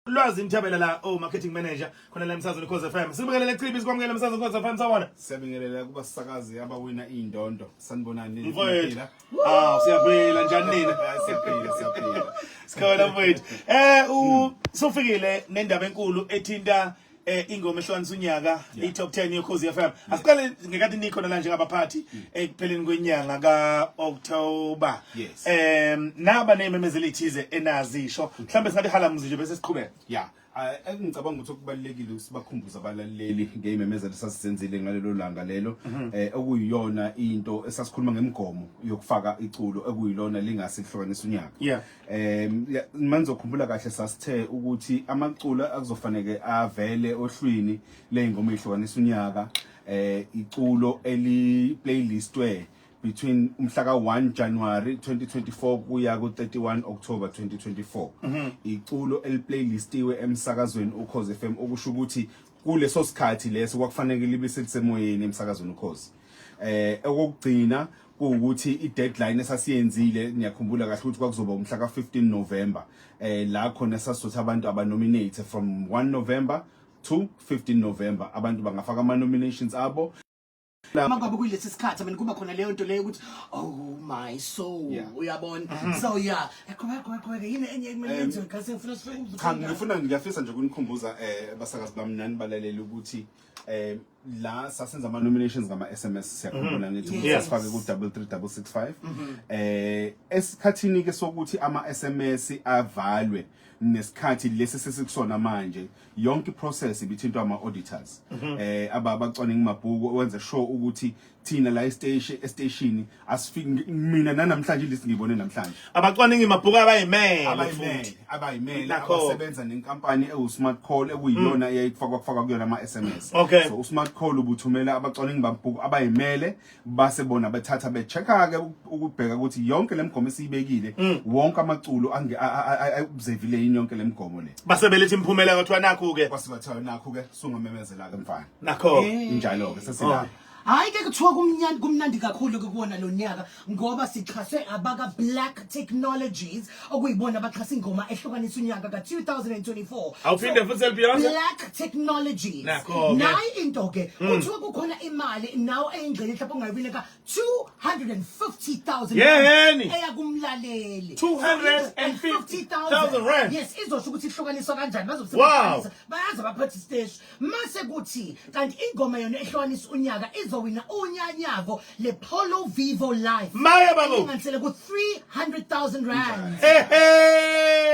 Lwazi Mthabela la marketing manager khona la emsazweni Khoza FM. Sibingelele Chibi sikwamukela emsazweni Khoza FM sawona. Siyabingelela kuba sisakazi abawina indondo. Sanibonani niphila. Siyaphila njani nina? Siyaphila. Sikhona mfowethu. Usofikile nendaba enkulu ethinta ingoma ehlukanisa unyaka i-top 10 yoKhozi FM. Asiqale ngekade nikhona la njengabaphathi ekupheleni kwenyanga kaOctober. Naba nememezelo ethize enazisho. Mhlambe singathi halamuzi nje bese siqhubeka. Yeah. Ngicabanga ukuthi kubalekile sibakhumbuza abalaleli ngeimemezelo sasizenzile ngalelo langa lelo okuyiyona into esasikhuluma ngemigomo yokufaka iculo ekuyilona lingasihlukanisa unyaka. Manje ukukhumbula kahle sasithe ukuthi amaculo akuzofanele avele ohlwini lengoma ehlukanisa unyaka iculo eli playlistwe between umhlaka 1 January 2024 kuya ku 31 October 2024 iculo eliplaylistiwe emsakazweni uKhozi FM okusho ukuthi kuleso sikhathi leso kwakufanele libe selisemoyeni emsakazweni uKhozi okugcina ukuthi i-deadline esasiyenzile ngiyakhumbula kahle ukuthi kwakuzoba umhlaka 15 November la khona sasizotha abantu abanominate from 1 November to 15 November abantu bangafaka ama nominations abo. Mangabe kulesi sikhathi mina kuba khona leyo nto leyo ukuthi oh my soul uyabona so qhubeka yini enye ekumele kasi ngiyafisa nje ukunikhumbuza abasakazi bami nani balaleli ukuthi la sasenza ama nominations ngama SMS siyakhumbula ngithi sasifake ku 33665 esikhathini ke sokuthi ama SMS avalwe nesikhathi lesi sesikusona manje yonke process ibithintwa ama auditors abacwaninga imabhuku wenza sure ukuthi thina la station asifiki mina namhlanje lisi ngibone namhlanje abacwaninga imabhuku abayimele abasebenza nenkampani ewu-Smart Call ekuyiyona eyayifakwa kuyona ama SMS so u-Smart Call ubuthumela abacwaninga imabhuku abayimele base bona bethatha bechecka ke ukubheka ukuthi yonke lemigomo esiyibekile wonke amaculo observile yonke lemigomo le basebelethe imphumela kwathiwa nakho ke kwasibathiwa nakho ke sungumemezela ke mfana nakho injalo ke sesilapha. Hayi ke kuthiwa kumnandi kakhulu kuwona lo nyaka ngoba sixhaswe abaka Black Technologies okuyibona abaxhasa ingoma ehlukanisa unyaka ka 2024 awuphinde futhi elBeyonce Black Technologies nayi into ke kuthiwa kukhona imali nawo eyingxenye mhlawumbe ungayibile ka 250,000 eyakumlaleli 250,000 rand. Yes izosho ukuthi ihlukaniswa kanjani bazobusebenzisa bayazi abaphathi stage mase kuthi kanti ingoma yona ehlukanisa unyaka wina unyanyavo le Polo Vivo Live maya babo ingansele ku 300,000 rand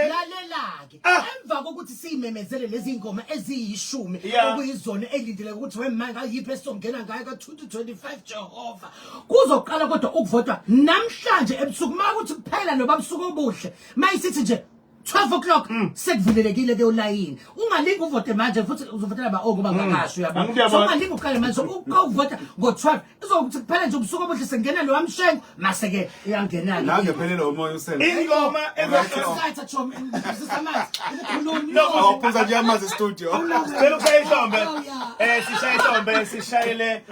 lalela ke emva kokuthi simemezele lezi ingoma eziyishumi okuyizona elindele ukuthi wemanga yiphi esongena ngayo ka 2025 Jehova kuzoqala kodwa ukuvotwa namhlanje ebusuku makuthi kuphela noba busuku obuhle mayisithi nje 12 o'clock sekuvulelekile ke ulayini ungalingi uvote manje futhi uzovotela ngoba ngakasho yabo so ungalingi uqale manje ukuvota ngo12 izokuthi kuphela nje ubusuku obuhle sengena lo wamshengo mase ke iyangena la ngephelele umoya usele ingoma ezosayitha choma sisamazi awuphuza nje amazi studio sicela ukushayisombe sishayele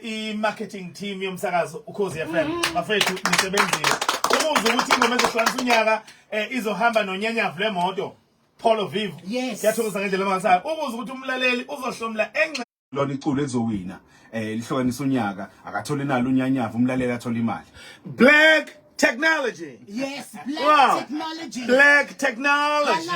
i-marketing team yomsakazo uKhozi FM bafethu nisebenzile ukuze ukuthi ingoma ezihlukanisa unyaka izohamba nonyanyavu lemoto Polo Vivo siyathokoza ngendlela mangasayo ukuze ukuthi umlaleli uzohlomla lona iculo ezowina lihlukanisa unyaka akathole nalo unyanyavu umlaleli athola imali Black Technology. Yes, Black Technology. Black Technology.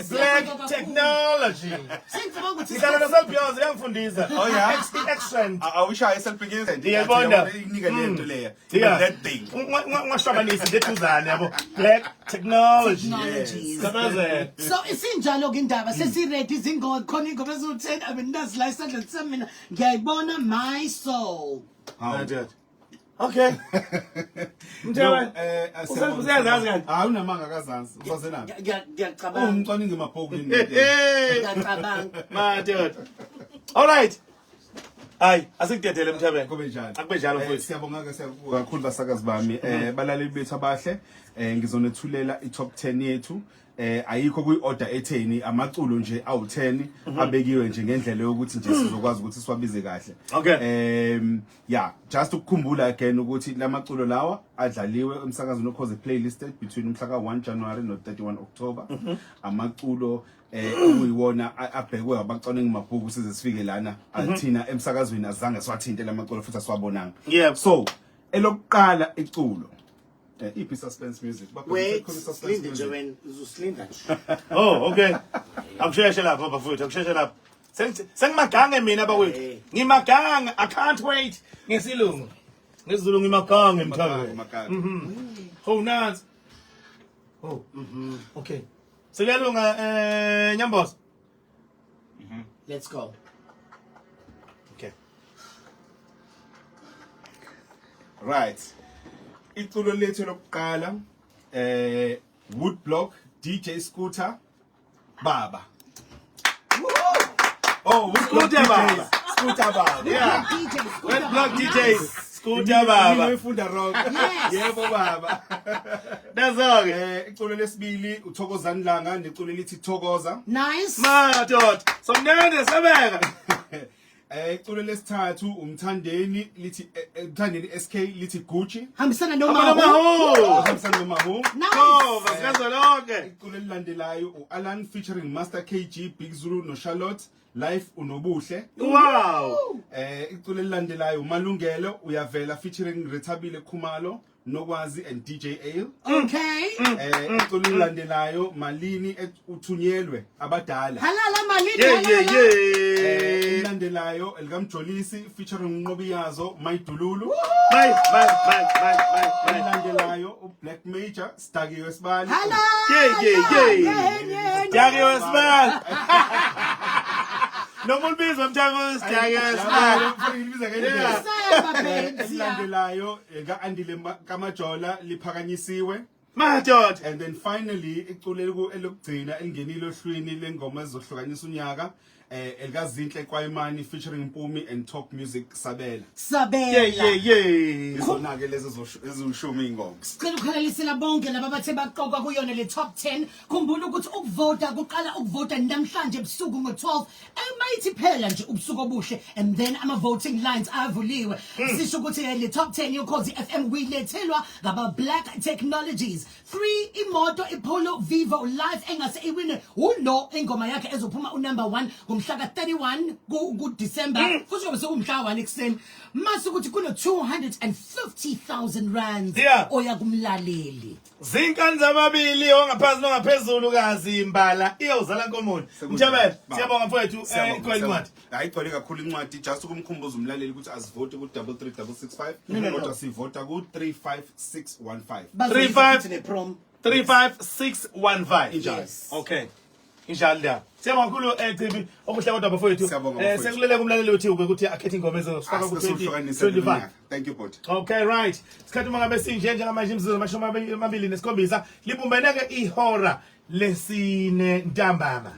Black Technology. Since Ngicela selBeyonce yangifundisa. Oh yeah. Accent. Awushaye selBeyonce. Ngiyabona. Inika lento leya. That thing. Ngwashwabanisa ndethuzane yabo. Black Technology. So isinjalo ke indaba sesiready izingoma khona ingoma ezu10 abendazila isandla semina ngiyayibona my soul. Okay. Mthemba. Useyazazi kanti? Unamanga kazansi. Usaselaphi? Ngiyacabanga. Umcwaninga emabhuku yini? Ngiyacabanga. Madoda. All right. Hayi, asikudedele Mthemba. Kube njalo. Akube njalo mfowethu. Siyabonga ke kakhulu basakazi bami. Balaleli bethu abahle. ngizonethulela i-top 10 yethu. Ayikho kuyi-order etheni amaculo nje awu-10 abekiwe nje ngendlela yokuthi nje sizokwazi ukuthi siwabize kahle. Okay. Yeah, just ukukhumbula again ukuthi lamaculo lawa adlaliwe emsakazweni okhoze playlisted between umhla ka-1 January no-31 October. Amaculo kuyiwona abhekwe abacwaningi mabhuku size sifike lana athina emsakazweni azange siwathinte lamaculo futhi asiwabonanga. Yeah. So elokuqala iculo iphi suspense music Wait, Linda Joanne uzuslinda nje. Oh, okay. Akusheshe lapha bafowethu, akusheshe lapha. Sengimagange mina bakwethu. Ngimagange, I can't wait. Ngesilungu. NgesiZulu ngimagange mthaka. Oh, nansi. Oh, okay. Siyalunga Nyamboza. Let's go. Okay. Right. Iculo lethu lokuqala Woodblock DJ Scooter Baba. Oh, Scooter Baba. Scooter Baba. Yeah. DJ Red Block DJ Scooter Baba. Ngifunda rock. Yebo baba. That's all. Iculo lesibili uThokozani Langa neculo lithi Thokoza. Nice. Madod. Somnene sebeka. Iculo lesithathu umthandeni lithi umthandeni SK lithi Gucci. Hambisana Maho. Hamsana noMahu. Oh, vasikazwe lonke. Iculo elilandelayo uAlan featuring Master KG, Big Zulu no Charlotte, Life unobuhle. Wow. Iculo elilandelayo uMalungelo uyavela featuring Rethabile Khumalo, Nokwazi and DJ Ale. Okay. Iculo elilandelayo Malini uthunyelwe abadala. Halala Malini. Yeah. Elilandelayo elikaMjolisi featuring Nqobiyazo Mayidululu. Bye. Elilandelayo uBlack Major Stakiwe Sibali. Hala. Yeah. Jagiwe Sibali. Nomulbizo mthango Jagiwe Sibali. Elilandelayo ka-Andile Kamajola liphakanyisiwe. Madod. And then finally iculo elokugcina elingenile ohlwini lengoma ezohlukanisa unyaka elikaZinhle Kwayimani featuring Mpumi and Talk Music Sabela. Yeah. Izona ke lezo ezishumi ingoma. Sicela ukukhalalisela bonke laba bathe baqoka kuyona le top 10. Khumbula ukuthi ukuvota kuqala ukuvota namhlanje ebusuku ngo12. Emayithi phela nje ubusuku obuhle and then ama voting lines avuliwe. Sisho ukuthi le top 10 yoKhozi FM kuyilethelwa ngaba Black Technologies. 3 imoto iPolo Vivo Live engase iwine uno ingoma yakhe ezophuma unumber 1 ngomhla ka31 ku December futhi kube sekumhla 1 ekseni mase ukuthi kuno 250,000 rands oya kumlaleli Zinkani zababili ongaphansi nongaphezulu kazi imbala iyozala nkomoni. Mthabela siyabonga mfowethu igcwele incwadi. Ayigcwele kakhulu incwadi just ukumkhumbuza umlaleli ukuthi asivote ku 33665 kodwa sivota ku 35615. 35615 injalo. Okay. Injalo la. Siyabonga kakhulu Chibi okuhle kodwa bafowethu. Sekulele kumlaleli uthi ukuthi akhethe ingoma ezosifaka ku 2025. Thank you bot. Okay right. Sikhathi mangabe sinje njengamanje imzuzu amashumi 27 libumbeneke ihora lesine ntambama.